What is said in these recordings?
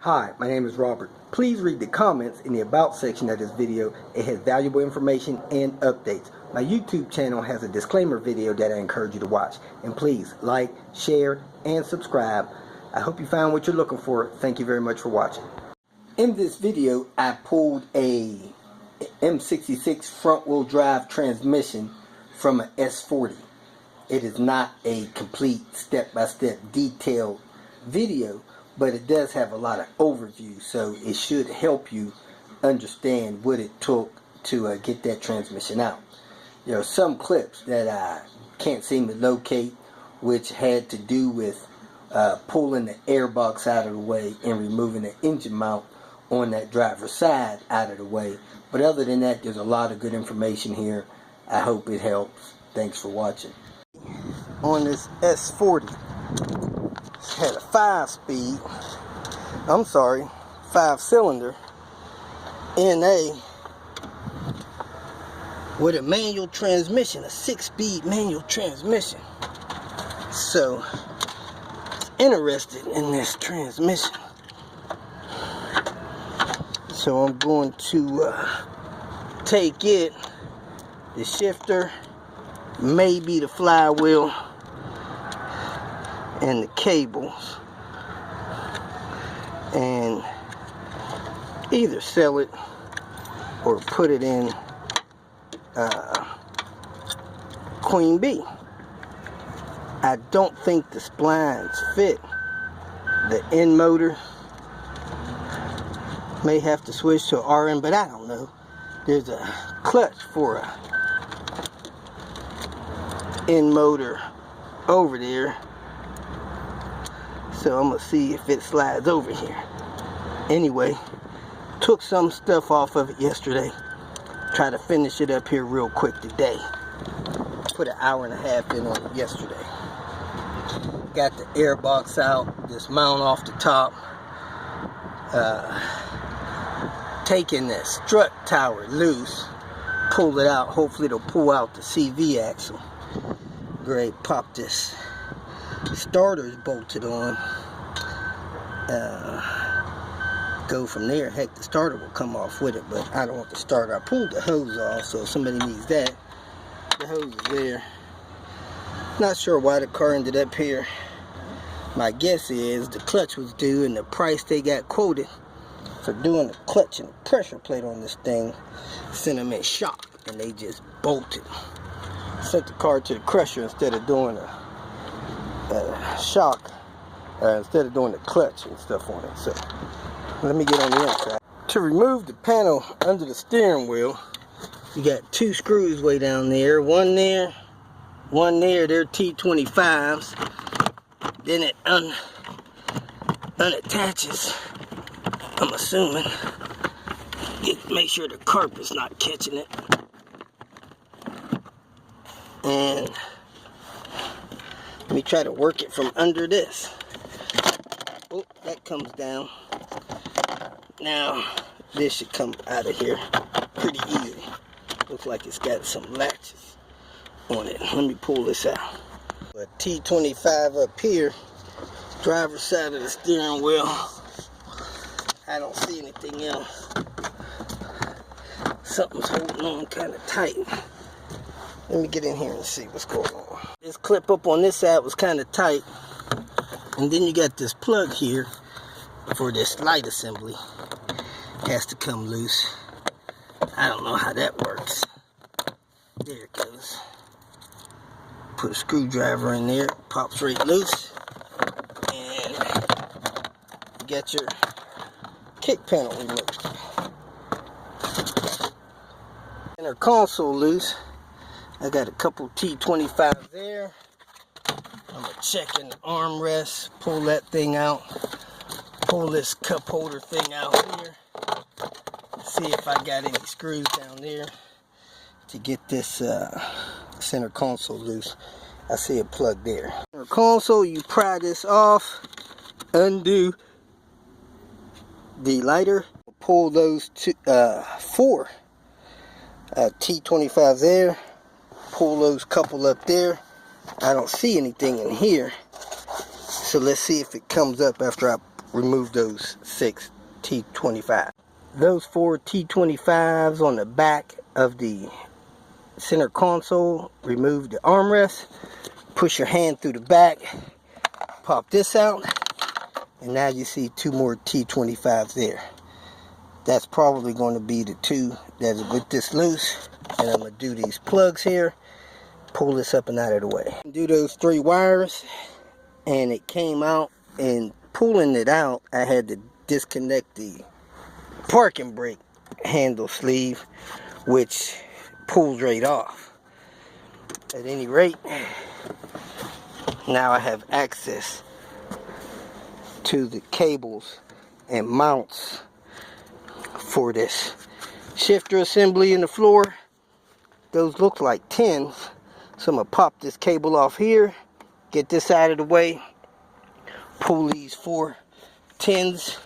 Hi, my name is Robert. Please read the comments in the About section of this video. It has valuable information and updates. My YouTube channel has a disclaimer video that I encourage you to watch. And please like, share, and subscribe. I hope you found what you're looking for. Thank you very much for watching. In this video, I pulled a M66 front-wheel drive transmission from an S40. It is not a complete step-by-step detailed video, but it does have a lot of overview, so it should help you understand what it took to get that transmission out. There are some clips that I can't seem to locate, which had to do with pulling the airbox out of the way and removing the engine mount on that driver's side out of the way. But other than that, there's a lot of good information here. I hope it helps. Thanks for watching. On this S40, had a 5-cylinder NA with a manual transmission, a 6-speed manual transmission. So, interested in this transmission. So I'm going to take it, the shifter, maybe the flywheel, and the cables, and either sell it or put it in Queen Bee. I don't think the splines fit the end motor. May have to switch to RM, but I don't know. There's a clutch for a end motor over there, so I'm gonna see if it slides over here. Anyway, took some stuff off of it yesterday. Try to finish it up here real quick today. Put an hour and a half in on it yesterday. Got the airbox out, this mount off the top. Taking the strut tower loose, pull it out. Hopefully it'll pull out the CV axle. Great, pop this. Starter's bolted on. Go from there. Heck, the starter will come off with it, but I don't want the starter. I pulled the hose off, so if somebody needs that, the hose is there. Not sure why the car ended up here. My guess is the clutch was due, and the price they got quoted for doing the clutch and the pressure plate on this thing sent them in shock, and they just bolted. Sent the car to the crusher instead of doing a shock, instead of doing the clutch and stuff on it. So let me get on the inside. To remove the panel under the steering wheel, you got 2 screws way down there. One there, one there. They're T25s. Then it unattaches, I'm assuming. Make sure the carpet's not catching it. And let me try to work it from under this. Oh, that comes down. Now, this should come out of here pretty easy. Looks like it's got some latches on it. Let me pull this out. A T25 up here, driver's side of the steering wheel. I don't see anything else. Something's holding on kind of tight. Let me get in here and see what's going on. This clip up on this side was kind of tight. And then you got this plug here for this light assembly. Has to come loose. I don't know how that works. There it goes. Put a screwdriver in there. Pops right loose. And you got your kick panel removed. Center console loose. I got a couple T25s there. I'm gonna check in the armrest, pull that thing out, pull this cup holder thing out here, see if I got any screws down there to get this center console loose. I see a plug there. Center console, you pry this off, undo the lighter, pull those 4 T25s there, pull those couple up there. I don't see anything in here, so let's see if it comes up after I remove those 6 T25. Those 4 T25s on the back of the center console, remove the armrest, push your hand through the back, pop this out, and now you see 2 more T25s there. That's probably going to be the 2 that'll get this loose. And I'm going to do these plugs here, pull this up and out of the way. Do those 3 wires, and it came out, and pulling it out, I had to disconnect the parking brake handle sleeve, which pulls right off. At any rate, now I have access to the cables and mounts for this shifter assembly in the floor. Those look like 10s, so I'm going to pop this cable off here, get this out of the way, pull these 4 10s,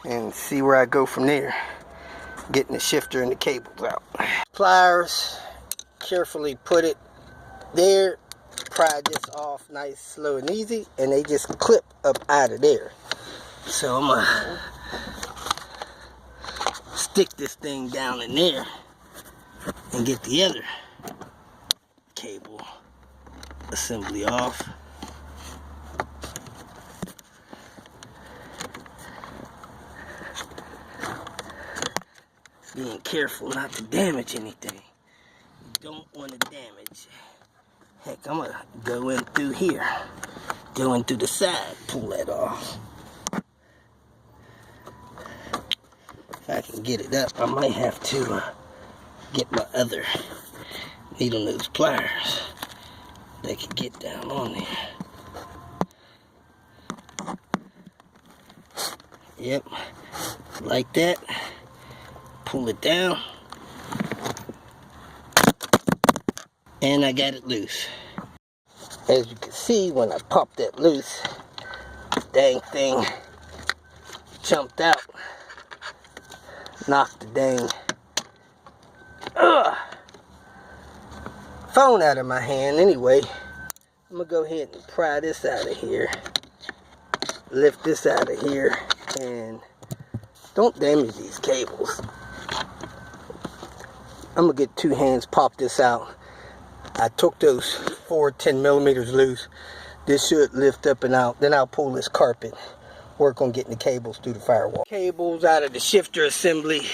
and see where I go from there, getting the shifter and the cables out. Pliers, carefully put it there, pry this off nice, slow and easy, and they just clip up out of there. So I'm going to stick this thing down in there and get the other cable assembly off. Being careful not to damage anything. You don't want to damage. Heck, I'm going to go in through here. Go in through the side, pull that off. If I can get it up, I might have to get my other needle nose pliers that can get down on there. Yep, like that. Pull it down, and I got it loose. As you can see, when I popped that loose, the dang thing jumped out, knocked the dang phone out of my hand. Anyway, I'm gonna go ahead and pry this out of here, lift this out of here, and don't damage these cables. I'm gonna get 2 hands, pop this out. I took those 4 10mm loose. This should lift up and out. Then I'll pull this carpet, work on getting the cables through the firewall. Cables out of the shifter assembly.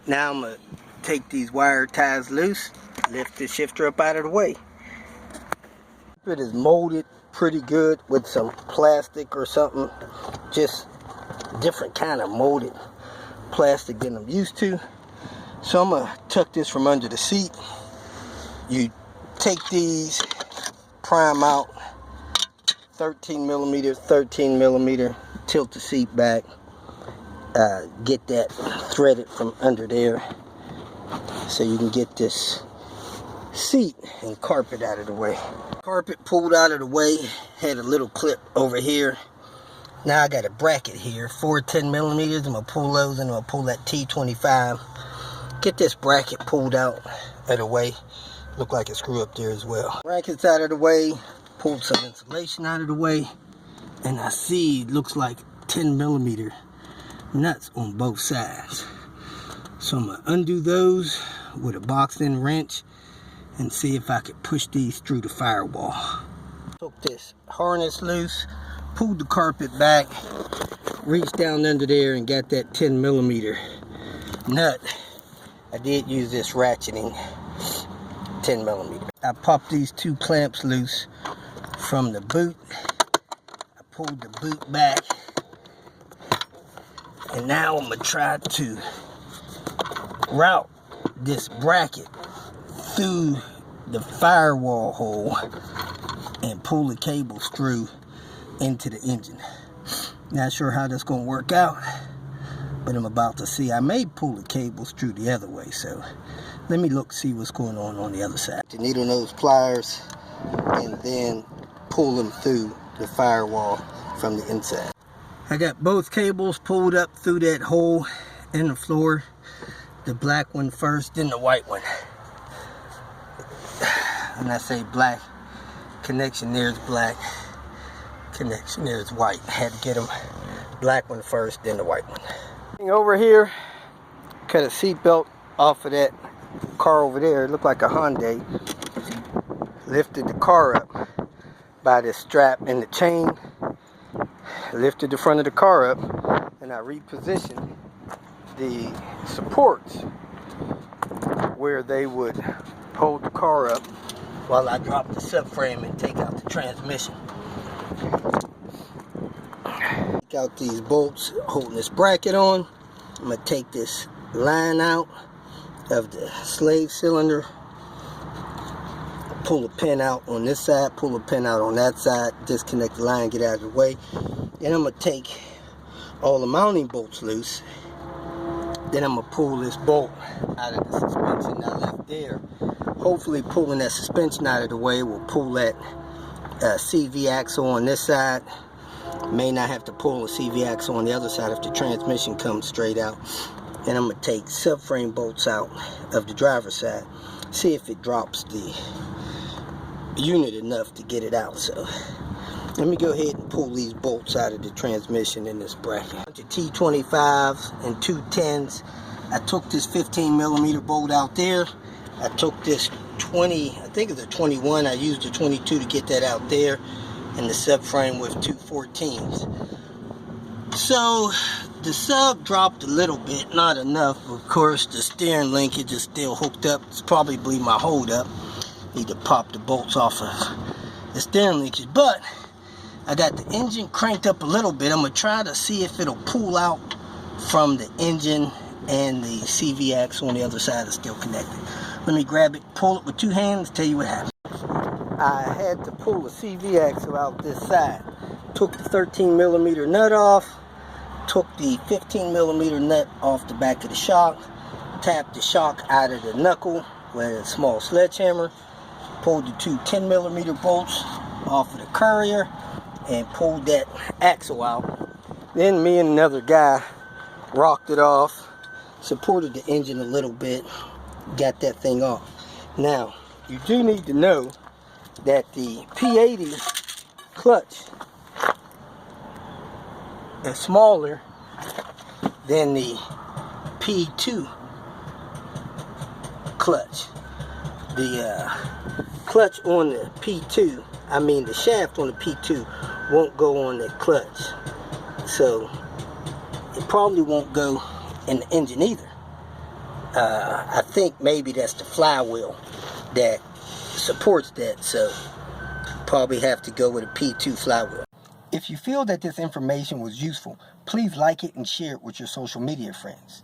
Now I'm gonna take these wire ties loose, lift the shifter up out of the way. It is molded pretty good with some plastic or something, just different kind of molded plastic than I'm used to. So I'm gonna tuck this from under the seat. You take these, prime out, 13mm, tilt the seat back, get that threaded from under there so you can get this seat and carpet out of the way. Carpet pulled out of the way, had a little clip over here. Now I got a bracket here, 4 10mm. I'm gonna pull those, and I'm gonna pull that T25. Get this bracket pulled out of the way. Look like a screw up there as well. Bracket's out of the way, pulled some insulation out of the way, and I see it looks like 10mm nuts on both sides. So I'm gonna undo those with a box-in wrench and see if I could push these through the firewall. Took this harness loose, pulled the carpet back, reached down under there and got that 10mm nut. I did use this ratcheting 10mm. I popped these 2 clamps loose from the boot. I pulled the boot back, and now I'm gonna try to route this bracket through the firewall hole and pull the cables through into the engine. Not sure how that's gonna work out, but I'm about to see. I may pull the cables through the other way, so let me look, see what's going on the other side. The needle nose pliers, and then pull them through the firewall from the inside. I got both cables pulled up through that hole in the floor. The black one first, then the white one. When I say black, connection there is black, connection there is white. I had to get them black one first, then the white one. Over here, cut a seat belt off of that car over there. It looked like a Hyundai. Lifted the car up by this strap and the chain. Lifted the front of the car up, and I repositioned the supports where they would hold the car up while I drop the subframe and take out the transmission. Take out these bolts holding this bracket on. I'm going to take this line out of the slave cylinder, pull the pin out on this side, pull the pin out on that side, disconnect the line, get out of the way. Then I'm going to take all the mounting bolts loose. Then I'm going to pull this bolt out of the suspension I left there. Hopefully pulling that suspension out of the way will pull that CV axle on this side. May not have to pull the CV axle on the other side if the transmission comes straight out. And I'm going to take subframe bolts out of the driver's side. See if it drops the unit enough to get it out. So let me go ahead and pull these bolts out of the transmission in this bracket. The T25s and 210s. I took this 15mm bolt out there. I took this 20, I think it's a 21. I used a 22 to get that out there. And the subframe with 2 14s. So the sub dropped a little bit, not enough. Of course, the steering linkage is still hooked up. It's probably my hold up. Need to pop the bolts off of the steering linkage. But I got the engine cranked up a little bit. I'm going to try to see if it'll pull out from the engine, and the CV axle on the other side is still connected. Let me grab it, pull it with 2 hands, tell you what happened. I had to pull the CV axle out this side. Took the 13mm nut off, took the 15mm nut off the back of the shock, tapped the shock out of the knuckle with a small sledgehammer, pulled the 2 10mm bolts off of the courier, and pulled that axle out. Then me and another guy rocked it off, supported the engine a little bit, got that thing off. Now, you do need to know that the P80 clutch is smaller than the P2 clutch. The clutch on the P2, I mean the shaft on the P2 won't go on the clutch. So it probably won't go in the engine either. I think maybe that's the flywheel that supports that, so probably have to go with a P2 flywheel. If you feel that this information was useful, please like it and share it with your social media friends.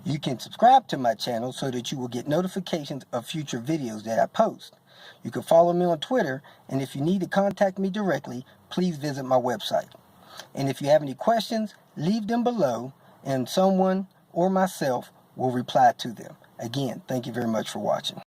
You can subscribe to my channel so that you will get notifications of future videos that I post. You can follow me on Twitter, and if you need to contact me directly, please visit my website. And if you have any questions, leave them below, and someone or myself will reply to them. Again, thank you very much for watching.